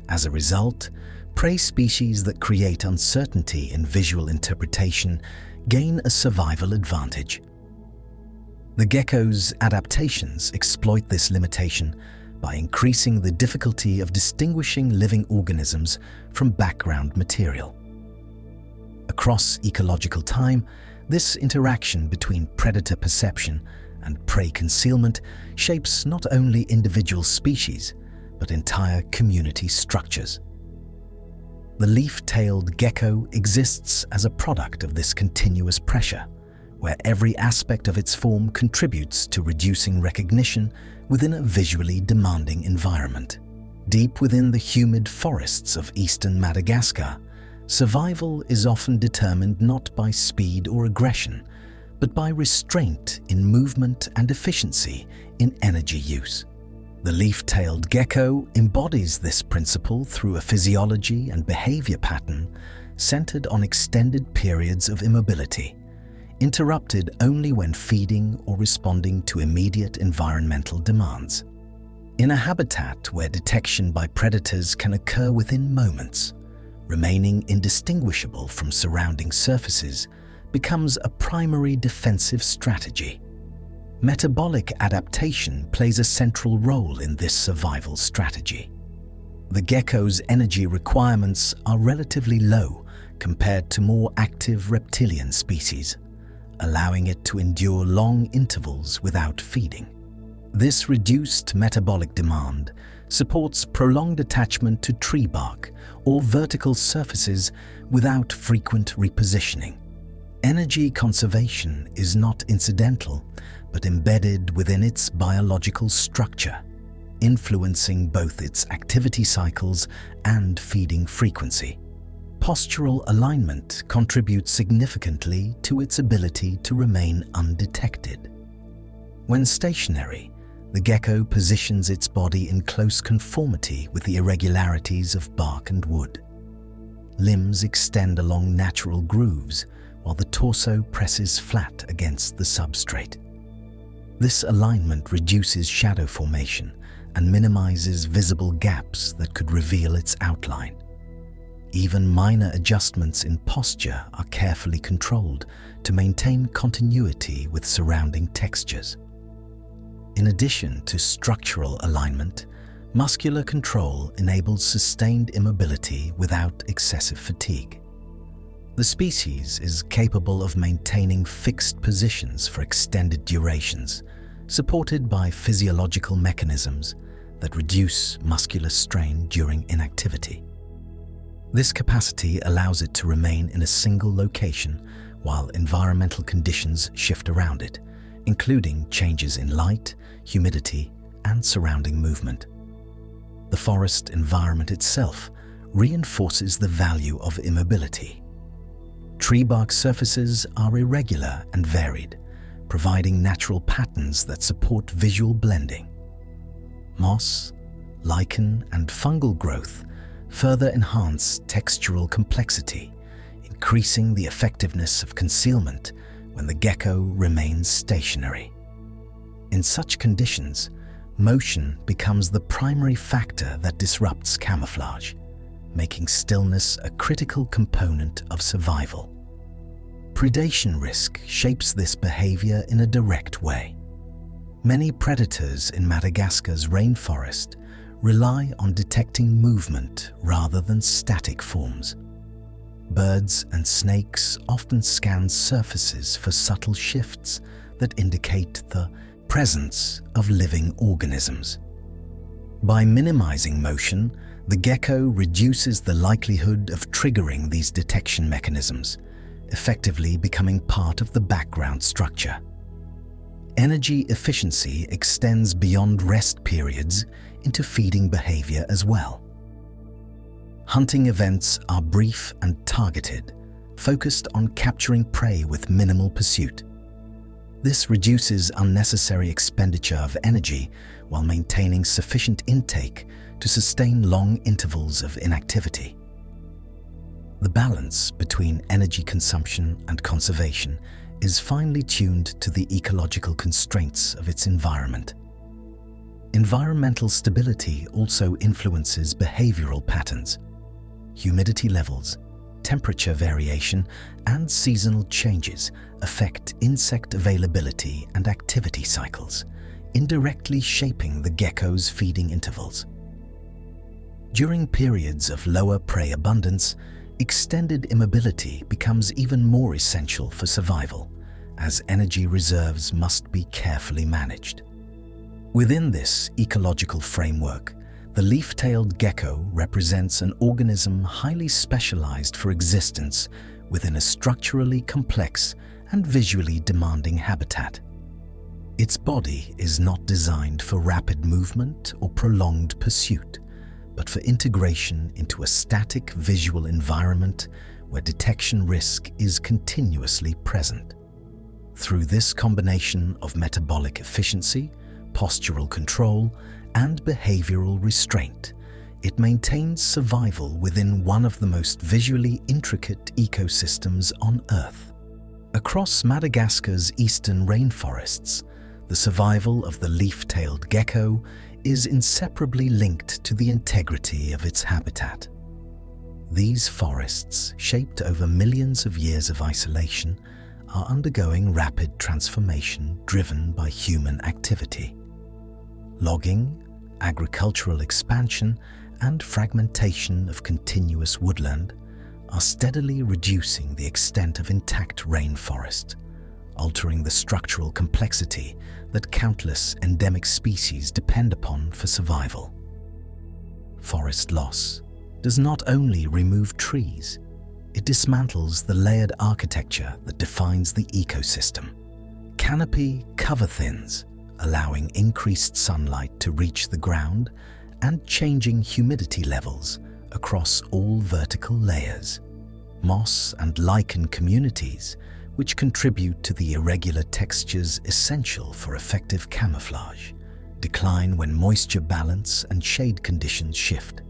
As a result, prey species that create uncertainty in visual interpretation gain a survival advantage. The gecko's adaptations exploit this limitation by increasing the difficulty of distinguishing living organisms from background material. Across ecological time, this interaction between predator perception and prey concealment shapes not only individual species, but entire community structures. The leaf-tailed gecko exists as a product of this continuous pressure, where every aspect of its form contributes to reducing recognition within a visually demanding environment. Deep within the humid forests of eastern Madagascar, Survival is often determined not by speed or aggression, but by restraint in movement and efficiency in energy use. The leaf-tailed gecko embodies this principle through a physiology and behavior pattern centered on extended periods of immobility, interrupted only when feeding or responding to immediate environmental demands. In a habitat where detection by predators can occur within moments, remaining indistinguishable from surrounding surfaces becomes a primary defensive strategy. Metabolic adaptation plays a central role in this survival strategy. The gecko's energy requirements are relatively low compared to more active reptilian species, allowing it to endure long intervals without feeding. This reduced metabolic demand supports prolonged attachment to tree bark or vertical surfaces without frequent repositioning. Energy conservation is not incidental, but embedded within its biological structure, influencing both its activity cycles and feeding frequency. Postural alignment contributes significantly to its ability to remain undetected. When stationary, the gecko positions its body in close conformity with the irregularities of bark and wood. Limbs extend along natural grooves, while the torso presses flat against the substrate. This alignment reduces shadow formation and minimizes visible gaps that could reveal its outline. Even minor adjustments in posture are carefully controlled to maintain continuity with surrounding textures. In addition to structural alignment, muscular control enables sustained immobility without excessive fatigue. The species is capable of maintaining fixed positions for extended durations, supported by physiological mechanisms that reduce muscular strain during inactivity. This capacity allows it to remain in a single location while environmental conditions shift around it, including changes in light, humidity, and surrounding movement. The forest environment itself reinforces the value of immobility. Tree bark surfaces are irregular and varied, providing natural patterns that support visual blending. Moss, lichen, and fungal growth further enhance textural complexity, increasing the effectiveness of concealment when the gecko remains stationary. In such conditions, motion becomes the primary factor that disrupts camouflage, making stillness a critical component of survival. Predation risk shapes this behavior in a direct way. Many predators in Madagascar's rainforest rely on detecting movement rather than static forms. Birds and snakes often scan surfaces for subtle shifts that indicate the presence of living organisms. By minimizing motion, the gecko reduces the likelihood of triggering these detection mechanisms, effectively becoming part of the background structure. Energy efficiency extends beyond rest periods into feeding behavior as well. Hunting events are brief and targeted, focused on capturing prey with minimal pursuit. This reduces unnecessary expenditure of energy while maintaining sufficient intake to sustain long intervals of inactivity. The balance between energy consumption and conservation is finely tuned to the ecological constraints of its environment. Environmental stability also influences behavioral patterns. Humidity levels, temperature variation, and seasonal changes affect insect availability and activity cycles, indirectly shaping the gecko's feeding intervals. During periods of lower prey abundance, extended immobility becomes even more essential for survival, as energy reserves must be carefully managed. Within this ecological framework, the leaf-tailed gecko represents an organism highly specialized for existence within a structurally complex and visually demanding habitat. Its body is not designed for rapid movement or prolonged pursuit, but for integration into a static visual environment where detection risk is continuously present. Through this combination of metabolic efficiency, postural control, and behavioral restraint, it maintains survival within one of the most visually intricate ecosystems on Earth. Across Madagascar's eastern rainforests, the survival of the leaf-tailed gecko is inseparably linked to the integrity of its habitat. These forests, shaped over millions of years of isolation, are undergoing rapid transformation driven by human activity. Logging, agricultural expansion, and fragmentation of continuous woodland are steadily reducing the extent of intact rainforest, altering the structural complexity that countless endemic species depend upon for survival. Forest loss does not only remove trees, it dismantles the layered architecture that defines the ecosystem. Canopy cover thins, allowing increased sunlight to reach the ground and changing humidity levels across all vertical layers. Moss and lichen communities, which contribute to the irregular textures essential for effective camouflage, decline when moisture balance and shade conditions shift.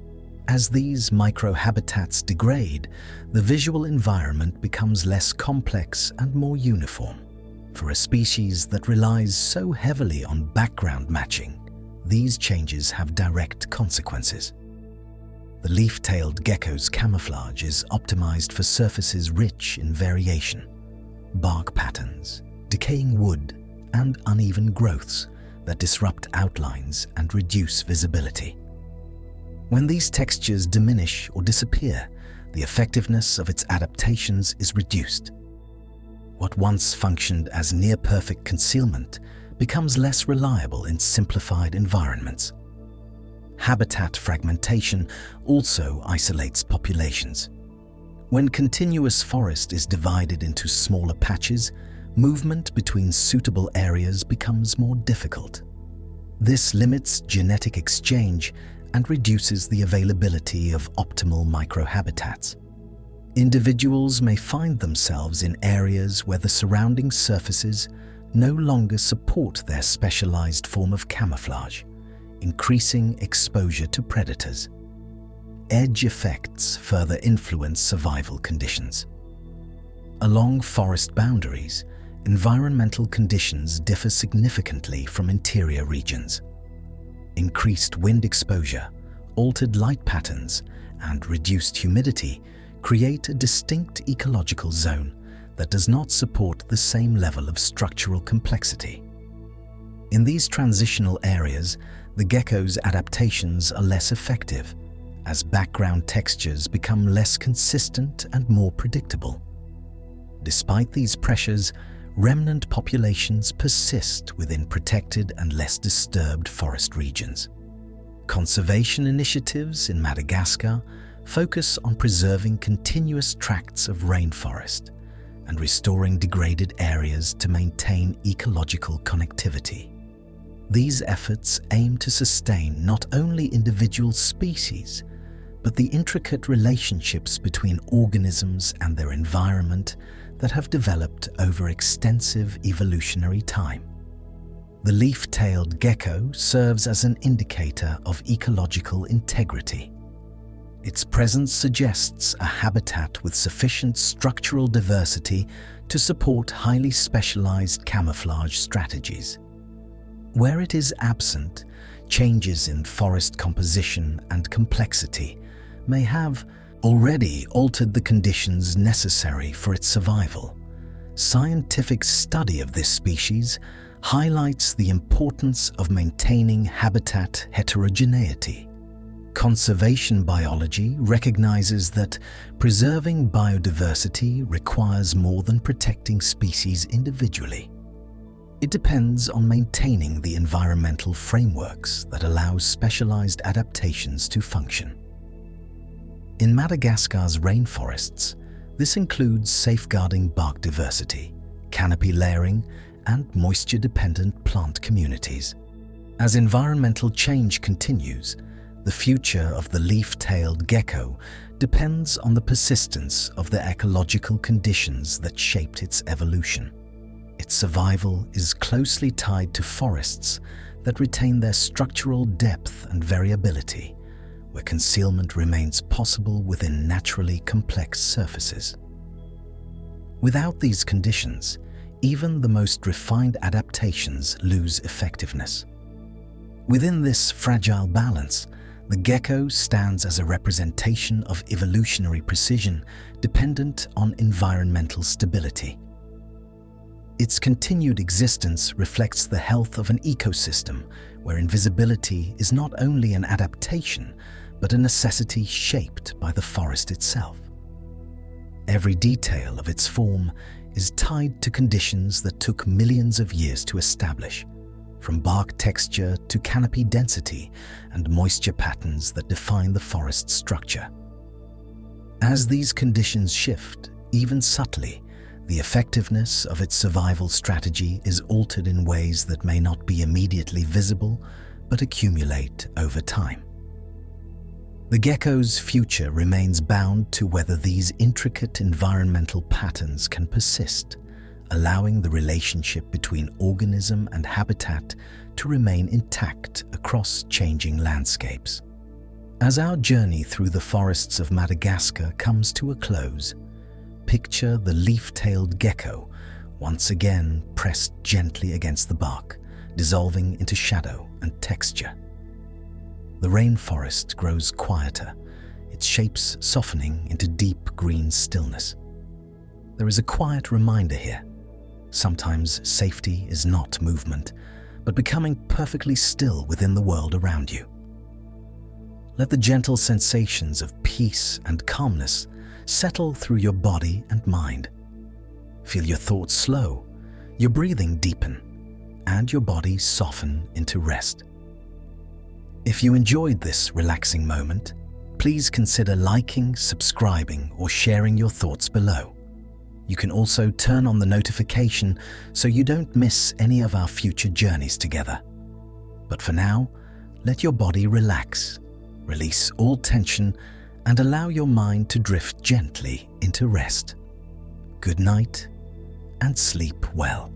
As these microhabitats degrade, the visual environment becomes less complex and more uniform. For a species that relies so heavily on background matching, these changes have direct consequences. The leaf-tailed gecko's camouflage is optimized for surfaces rich in variation, bark patterns, decaying wood, and uneven growths that disrupt outlines and reduce visibility. When these textures diminish or disappear, the effectiveness of its adaptations is reduced. What once functioned as near-perfect concealment becomes less reliable in simplified environments. Habitat fragmentation also isolates populations. When continuous forest is divided into smaller patches, movement between suitable areas becomes more difficult. This limits genetic exchange and reduces the availability of optimal microhabitats. Individuals may find themselves in areas where the surrounding surfaces no longer support their specialized form of camouflage, increasing exposure to predators. Edge effects further influence survival conditions. Along forest boundaries, environmental conditions differ significantly from interior regions. Increased wind exposure, altered light patterns, and reduced humidity create a distinct ecological zone that does not support the same level of structural complexity. In these transitional areas, the gecko's adaptations are less effective, as background textures become less consistent and more predictable. Despite these pressures, remnant populations persist within protected and less disturbed forest regions. Conservation initiatives in Madagascar focus on preserving continuous tracts of rainforest and restoring degraded areas to maintain ecological connectivity. These efforts aim to sustain not only individual species, but the intricate relationships between organisms and their environment that have developed over extensive evolutionary time. The leaf-tailed gecko serves as an indicator of ecological integrity. Its presence suggests a habitat with sufficient structural diversity to support highly specialized camouflage strategies. Where it is absent, changes in forest composition and complexity may have already altered the conditions necessary for its survival. Scientific study of this species highlights the importance of maintaining habitat heterogeneity. Conservation biology recognizes that preserving biodiversity requires more than protecting species individually. It depends on maintaining the environmental frameworks that allow specialized adaptations to function. In Madagascar's rainforests, this includes safeguarding bark diversity, canopy layering, and moisture-dependent plant communities. As environmental change continues, The future of the leaf-tailed gecko depends on the persistence of the ecological conditions that shaped its evolution. Its survival is closely tied to forests that retain their structural depth and variability, where concealment remains possible within naturally complex surfaces. Without these conditions, even the most refined adaptations lose effectiveness. Within this fragile balance, the gecko stands as a representation of evolutionary precision dependent on environmental stability. Its continued existence reflects the health of an ecosystem where invisibility is not only an adaptation, but a necessity shaped by the forest itself. Every detail of its form is tied to conditions that took millions of years to establish, from bark texture to canopy density and moisture patterns that define the forest structure. As these conditions shift, even subtly, the effectiveness of its survival strategy is altered in ways that may not be immediately visible but accumulate over time. The gecko's future remains bound to whether these intricate environmental patterns can persist, allowing the relationship between organism and habitat to remain intact across changing landscapes. As our journey through the forests of Madagascar comes to a close, picture the leaf-tailed gecko once again pressed gently against the bark, dissolving into shadow and texture. The rainforest grows quieter, its shapes softening into deep green stillness. There is a quiet reminder here. Sometimes safety is not movement, but becoming perfectly still within the world around you. Let the gentle sensations of peace and calmness settle through your body and mind. Feel your thoughts slow, your breathing deepen, and your body soften into rest. If you enjoyed this relaxing moment, please consider liking, subscribing, or sharing your thoughts below. You can also turn on the notification so you don't miss any of our future journeys together. But for now, let your body relax, release all tension, and allow your mind to drift gently into rest. Good night and sleep well.